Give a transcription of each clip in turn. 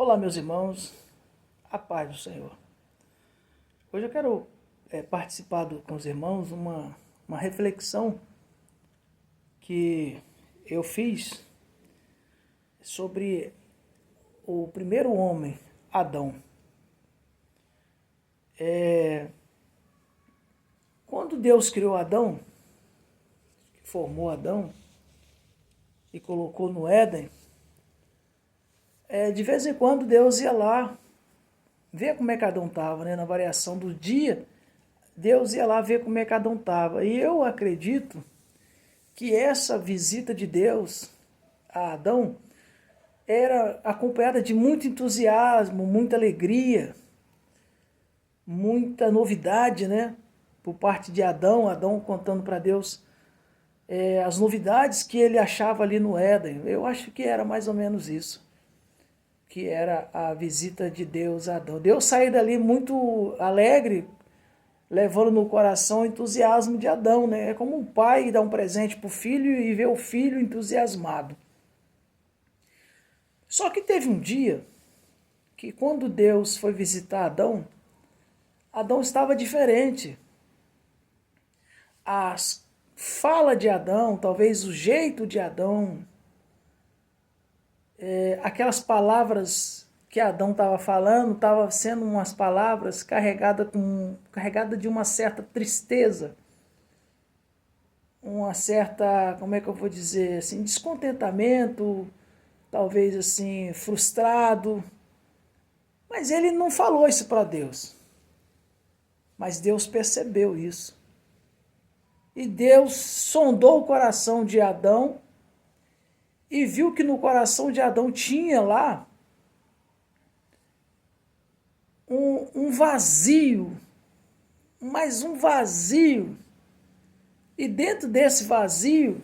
Olá, meus irmãos, a paz do Senhor. Hoje eu quero participar com os irmãos uma reflexão que eu fiz sobre o primeiro homem, Adão. Quando Deus criou Adão, formou Adão e colocou no Éden, de vez em quando Deus ia lá ver como é que Adão estava, né? Na variação do dia, Deus ia lá ver como é que Adão estava. E eu acredito que essa visita de Deus a Adão era acompanhada de muito entusiasmo, muita alegria, muita novidade, né? Por parte de Adão, Adão contando para Deus as novidades que ele achava ali no Éden. Eu acho que era mais ou menos isso, que era a visita de Deus a Adão. Deus saiu dali muito alegre, levando no coração o entusiasmo de Adão, né? É como um pai dá um presente para o filho e vê o filho entusiasmado. Só que teve um dia que quando Deus foi visitar Adão, Adão estava diferente. A fala de Adão, talvez o jeito de Adão, aquelas palavras que Adão estava falando, estava sendo umas palavras carregadas de uma certa tristeza, uma certa, como é que eu vou dizer, assim, descontentamento, talvez assim, frustrado. Mas ele não falou isso para Deus. Mas Deus percebeu isso. E Deus sondou o coração de Adão e viu que no coração de Adão tinha lá um vazio, mais um vazio. E dentro desse vazio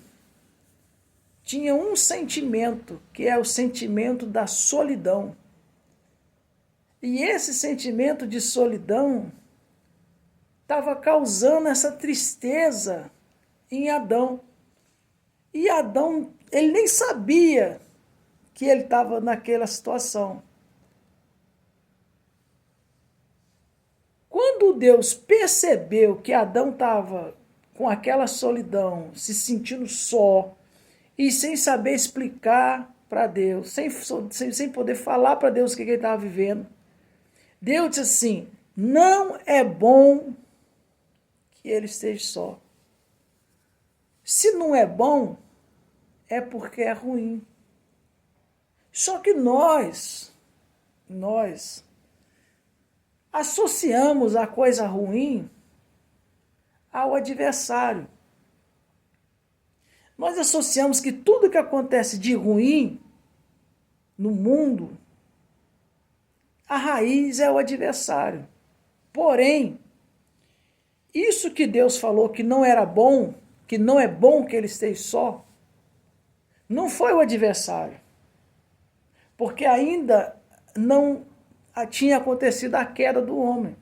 tinha um sentimento, que é o sentimento da solidão. E esse sentimento de solidão estava causando essa tristeza em Adão. E Adão, ele nem sabia que ele estava naquela situação. Quando Deus percebeu que Adão estava com aquela solidão, se sentindo só, e sem saber explicar para Deus, sem poder falar para Deus o que ele estava vivendo, Deus disse assim: não é bom que ele esteja só. Se não é bom, é porque é ruim. Só que nós associamos a coisa ruim ao adversário. Nós associamos que tudo que acontece de ruim no mundo, a raiz é o adversário. Porém, isso que Deus falou que não era bom, que não é bom que ele esteja só, não foi o adversário. Porque ainda não tinha acontecido a queda do homem.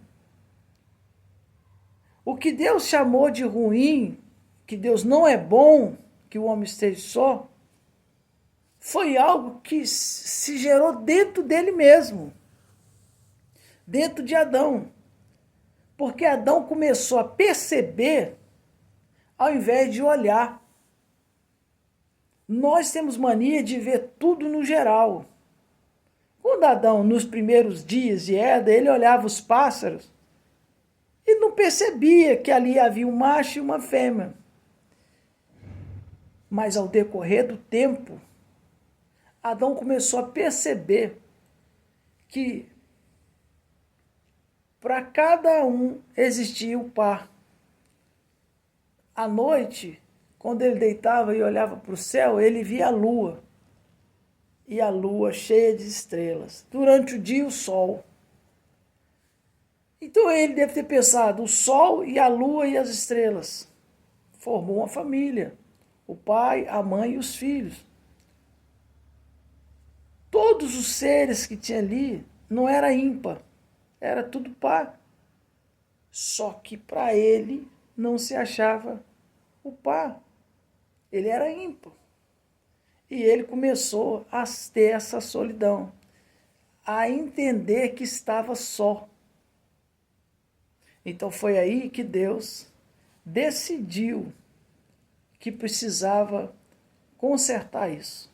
O que Deus chamou de ruim, que Deus não é bom que o homem esteja só, foi algo que se gerou dentro dele mesmo, dentro de Adão. Porque Adão começou a perceber ao invés de olhar. Nós temos mania de ver tudo no geral. Quando Adão, nos primeiros dias de Éden, ele olhava os pássaros e não percebia que ali havia um macho e uma fêmea. Mas ao decorrer do tempo, Adão começou a perceber que para cada um existia um par. À noite, quando ele deitava e olhava para o céu, ele via a lua. E a lua cheia de estrelas. Durante o dia, o sol. Então ele deve ter pensado, o sol e a lua e as estrelas. Formou uma família. O pai, a mãe e os filhos. Todos os seres que tinha ali não era ímpar. Era tudo par. Só que para ele não se achava o par. Ele era ímpar. E ele começou a ter essa solidão. a entender que estava só. Então foi aí que Deus decidiu que precisava consertar isso.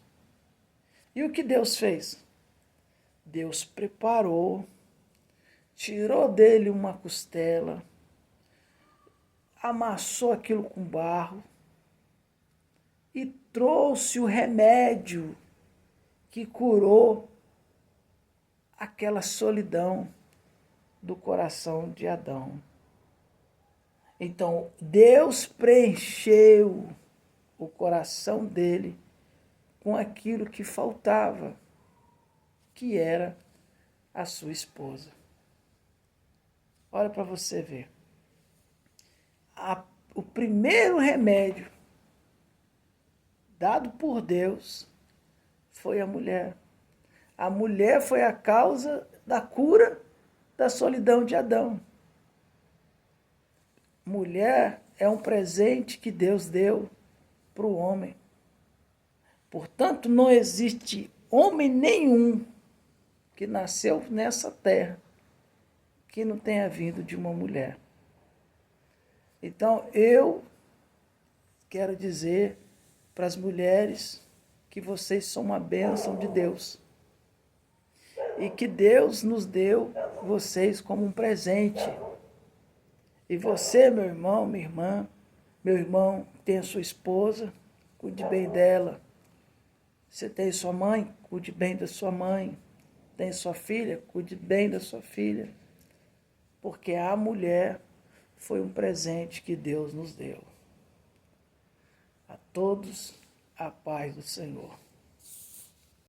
E o que Deus fez? Deus preparou, tirou dele uma costela, amassou aquilo com barro e trouxe o remédio que curou aquela solidão do coração de Adão. Então, Deus preencheu o coração dele com aquilo que faltava, que era a sua esposa. Olha para você ver. O primeiro remédio dado por Deus foi a mulher. A mulher foi a causa da cura da solidão de Adão. Mulher é um presente que Deus deu para o homem. Portanto, não existe homem nenhum que nasceu nessa terra que não tenha vindo de uma mulher. Então, eu quero dizer para as mulheres que vocês são uma bênção de Deus. E que Deus nos deu vocês como um presente. E você, meu irmão, minha irmã, meu irmão, tem a sua esposa, cuide bem dela. Você tem sua mãe, cuide bem da sua mãe. Tem sua filha, cuide bem da sua filha. Porque a mulher foi um presente que Deus nos deu. A todos, a paz do Senhor.